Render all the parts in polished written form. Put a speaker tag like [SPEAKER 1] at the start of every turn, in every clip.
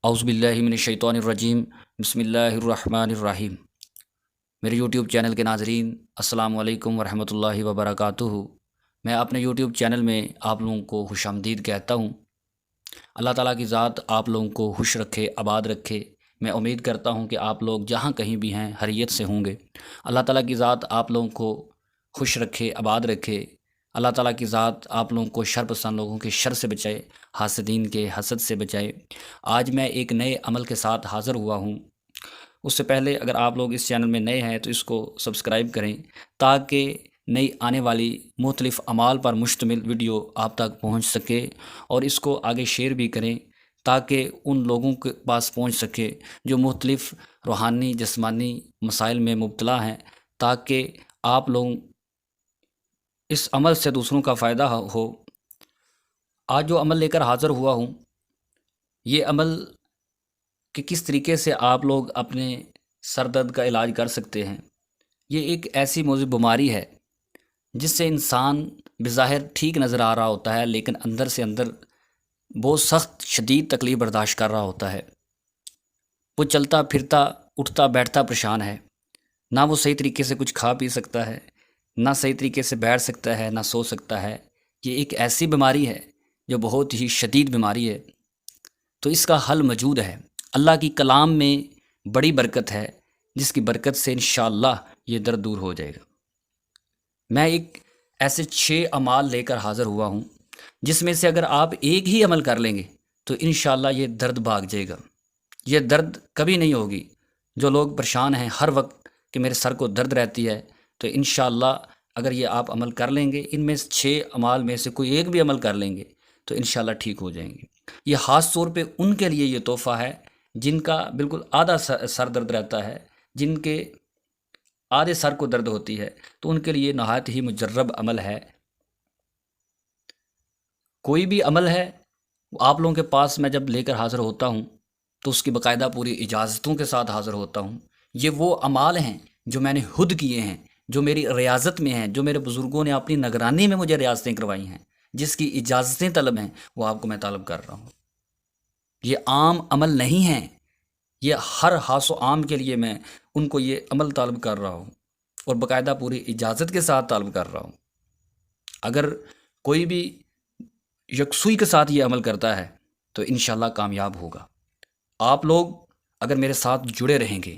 [SPEAKER 1] اعوذ باللہ من الشیطان الرجیم بسم اللہ الرحمن الرحیم۔ میرے یوٹیوب چینل کے ناظرین السلام علیکم ورحمۃ اللہ وبرکاتہ۔ میں اپنے یوٹیوب چینل میں آپ لوگوں کو خوش آمدید کہتا ہوں۔ اللہ تعالیٰ کی ذات آپ لوگوں کو خوش رکھے، آباد رکھے۔ میں امید کرتا ہوں کہ آپ لوگ جہاں کہیں بھی ہیں خیریت سے ہوں گے۔ اللہ تعالیٰ کی ذات آپ لوگوں کو خوش رکھے، آباد رکھے۔ اللہ تعالیٰ کی ذات آپ لوگوں کو شر پسند لوگوں کے شر سے بچائے، حاسدین کے حسد سے بچائے۔ آج میں ایک نئے عمل کے ساتھ حاضر ہوا ہوں۔ اس سے پہلے اگر آپ لوگ اس چینل میں نئے ہیں تو اس کو سبسکرائب کریں تاکہ نئی آنے والی مختلف اعمال پر مشتمل ویڈیو آپ تک پہنچ سکے، اور اس کو آگے شیئر بھی کریں تاکہ ان لوگوں کے پاس پہنچ سکے جو مختلف روحانی جسمانی مسائل میں مبتلا ہیں، تاکہ آپ لوگ اس عمل سے دوسروں کا فائدہ ہو۔ آج جو عمل لے کر حاضر ہوا ہوں، یہ عمل کہ کس طریقے سے آپ لوگ اپنے سر درد کا علاج کر سکتے ہیں۔ یہ ایک ایسی موضوع بیماری ہے جس سے انسان بظاہر ٹھیک نظر آ رہا ہوتا ہے، لیکن اندر سے اندر بہت سخت شدید تکلیف برداشت کر رہا ہوتا ہے۔ وہ چلتا پھرتا اٹھتا بیٹھتا پریشان ہے، نہ وہ صحیح طریقے سے کچھ کھا پی سکتا ہے، نہ صحیح طریقے سے بیٹھ سکتا ہے، نہ سو سکتا ہے۔ یہ ایک ایسی بیماری ہے جو بہت ہی شدید بیماری ہے۔ تو اس کا حل موجود ہے۔ اللہ کی کلام میں بڑی برکت ہے، جس کی برکت سے انشاءاللہ یہ درد دور ہو جائے گا۔ میں ایک ایسے 6 اعمال لے کر حاضر ہوا ہوں جس میں سے اگر آپ ایک ہی عمل کر لیں گے تو انشاءاللہ یہ درد بھاگ جائے گا۔ یہ درد کبھی نہیں ہوگی۔ جو لوگ پریشان ہیں ہر وقت کہ میرے سر کو درد رہتی ہے، تو انشاءاللہ اگر یہ آپ عمل کر لیں گے، ان میں سے 6 اعمال میں سے کوئی ایک بھی عمل کر لیں گے تو انشاءاللہ ٹھیک ہو جائیں گے۔ یہ خاص طور پہ ان کے لیے یہ تحفہ ہے جن کا بالکل آدھا سر درد رہتا ہے، جن کے آدھے سر کو درد ہوتی ہے، تو ان کے لیے نہایت ہی مجرب عمل ہے۔ کوئی بھی عمل ہے آپ لوگوں کے پاس میں جب لے کر حاضر ہوتا ہوں تو اس کی باقاعدہ پوری اجازتوں کے ساتھ حاضر ہوتا ہوں۔ یہ وہ اعمال ہیں جو میں نے خود کیے ہیں، جو میری ریاضت میں ہیں، جو میرے بزرگوں نے اپنی نگرانی میں مجھے ریاضتیں کروائی ہیں، جس کی اجازتیں طلب ہیں، وہ آپ کو میں طلب کر رہا ہوں۔ یہ عام عمل نہیں ہے، یہ ہر خاص و عام کے لیے میں ان کو یہ عمل طالب کر رہا ہوں، اور باقاعدہ پوری اجازت کے ساتھ طالب کر رہا ہوں۔ اگر کوئی بھی یکسوئی کے ساتھ یہ عمل کرتا ہے تو انشاءاللہ کامیاب ہوگا۔ آپ لوگ اگر میرے ساتھ جڑے رہیں گے،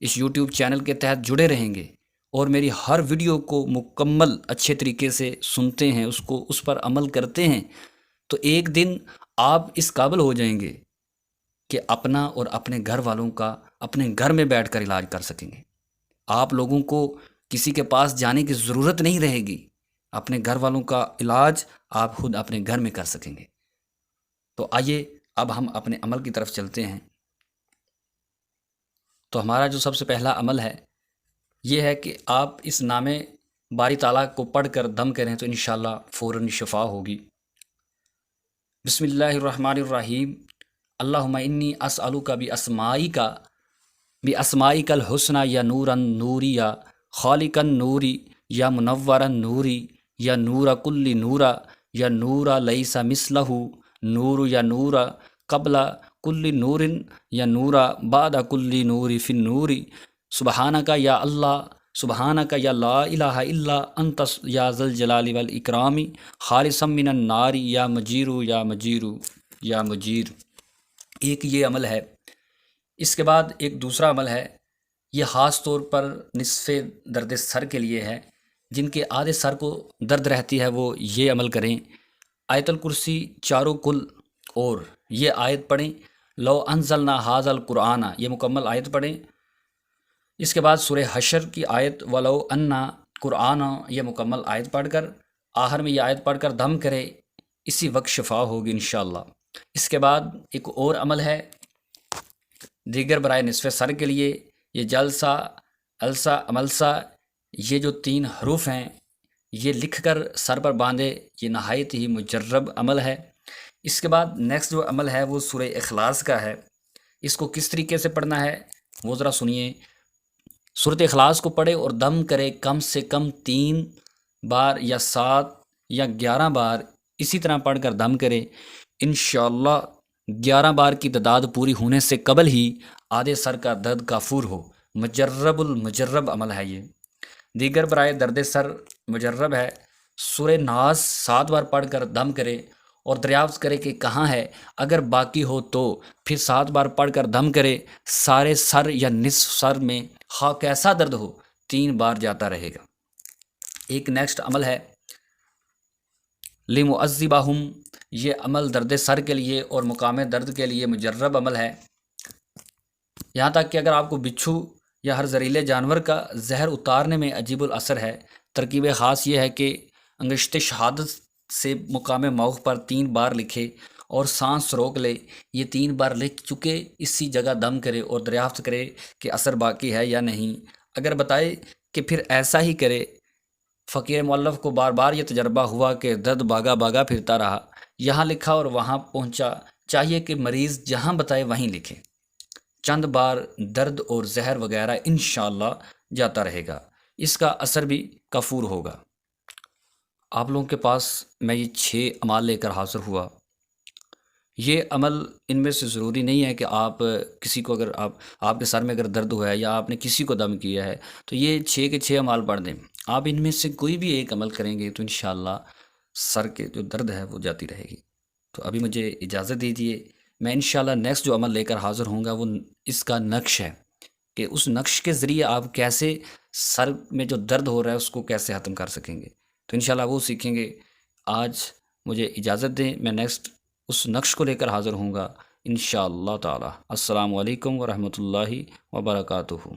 [SPEAKER 1] اس یوٹیوب چینل کے تحت جڑے رہیں گے، اور میری ہر ویڈیو کو مکمل اچھے طریقے سے سنتے ہیں، اس پر عمل کرتے ہیں، تو ایک دن آپ اس قابل ہو جائیں گے کہ اپنا اور اپنے گھر والوں کا اپنے گھر میں بیٹھ کر علاج کر سکیں گے۔ آپ لوگوں کو کسی کے پاس جانے کی ضرورت نہیں رہے گی۔ اپنے گھر والوں کا علاج آپ خود اپنے گھر میں کر سکیں گے۔ تو آئیے اب ہم اپنے عمل کی طرف چلتے ہیں۔ تو ہمارا جو سب سے پہلا عمل ہے یہ ہے کہ آپ اس نام باری تعالیٰ کو پڑھ کر دم کریں تو انشاءاللہ فوراً شفا ہوگی۔ بسم اللہ الرحمن الرحیم۔ اللہم انی اسألک باسمائک الحسنی یا نورا نوری یا خالقا نوری یا منورا نوری یا نور کل نورا یا نورا لیس مثلہ نور یا نورا قبل کل نور یا نورا بعد کل نور فی النور سبحانک یا اللہ، سبحانک یا لا الہ الا انت یا ذا الجلال والاکرام خالصا من النار یا مجیر یا مجیر یا مجیر۔ ایک یہ عمل ہے۔ اس کے بعد ایک دوسرا عمل ہے، یہ خاص طور پر نصف درد سر کے لیے ہے۔ جن کے آدھے سر کو درد رہتی ہے وہ یہ عمل کریں۔ آیت الکرسی چاروں کل اور یہ آیت پڑھیں، لو انزلنا ھذا القرآن، یہ مکمل آیت پڑھیں۔ اس کے بعد سورہ حشر کی آیت ولو انا قرآن، یہ مکمل آیت پڑھ کر آخر میں یہ آیت پڑھ کر دم کرے، اسی وقت شفا ہوگی انشاءاللہ۔ اس کے بعد ایک اور عمل ہے دیگر برائے نصف سر کے لیے، یہ جلسہ السا عملسا، یہ جو 3 حروف ہیں یہ لکھ کر سر پر باندھے، یہ نہایت ہی مجرب عمل ہے۔ اس کے بعد نیکسٹ جو عمل ہے وہ سورہ اخلاص کا ہے۔ اس کو کس طریقے سے پڑھنا ہے وہ ذرا سنیے۔ سورۃ اخلاص کو پڑھے اور دم کرے کم سے کم 3 بار یا 7 یا 11 بار، اسی طرح پڑھ کر دم کرے۔ انشاءاللہ 11 بار کی تعداد پوری ہونے سے قبل ہی آدھے سر کا درد کافور ہو۔ مجرب المجرب عمل ہے یہ۔ دیگر برائے درد سر مجرب ہے، سورہ ناس 7 بار پڑھ کر دم کرے اور دریافت کرے کہ کہاں ہے، اگر باقی ہو تو پھر 7 بار پڑھ کر دم کرے، سارے سر یا نصف سر میں خواہ کیسا درد ہو 3 بار جاتا رہے گا۔ ایک نیکسٹ عمل ہے لمعذبہم، یہ عمل درد سر کے لیے اور مقام درد کے لیے مجرب عمل ہے، یہاں تک کہ اگر آپ کو بچھو یا ہر زہریلے جانور کا زہر اتارنے میں عجیب الاثر ہے، ترکیب خاص یہ ہے کہ انگشت شہادت سے مقام موقع پر 3 بار لکھے اور سانس روک لے، یہ 3 بار لکھ چکے اسی جگہ دم کرے اور دریافت کرے کہ اثر باقی ہے یا نہیں، اگر بتائے کہ پھر ایسا ہی کرے۔ فقیر مؤلف کو بار بار یہ تجربہ ہوا کہ درد باغا باغا پھرتا رہا، یہاں لکھا اور وہاں پہنچا، چاہیے کہ مریض جہاں بتائے وہیں لکھے، چند بار درد اور زہر وغیرہ انشاءاللہ جاتا رہے گا، اس کا اثر بھی کفور ہوگا۔ آپ لوگوں کے پاس میں یہ 6 اعمال لے کر حاضر ہوا۔ یہ عمل ان میں سے ضروری نہیں ہے کہ آپ کسی کو، اگر آپ کے سر میں اگر درد ہوا ہے یا آپ نے کسی کو دم کیا ہے تو یہ 6 کے 6 اعمال پڑھ دیں۔ آپ ان میں سے کوئی بھی ایک عمل کریں گے تو انشاءاللہ سر کے جو درد ہے وہ جاتی رہے گی۔ تو ابھی مجھے اجازت دیجیے، میں انشاءاللہ نیکسٹ جو عمل لے کر حاضر ہوں گا وہ اس کا نقش ہے کہ اس نقش کے ذریعے آپ کیسے سر میں جو درد ہو رہا ہے اس کو کیسے ختم کر سکیں گے، تو انشاءاللہ وہ سیکھیں گے۔ آج مجھے اجازت دیں، میں نیکسٹ اس نقش کو لے کر حاضر ہوں گا انشاءاللہ تعالی۔ السلام علیکم ورحمۃ اللہ وبرکاتہ۔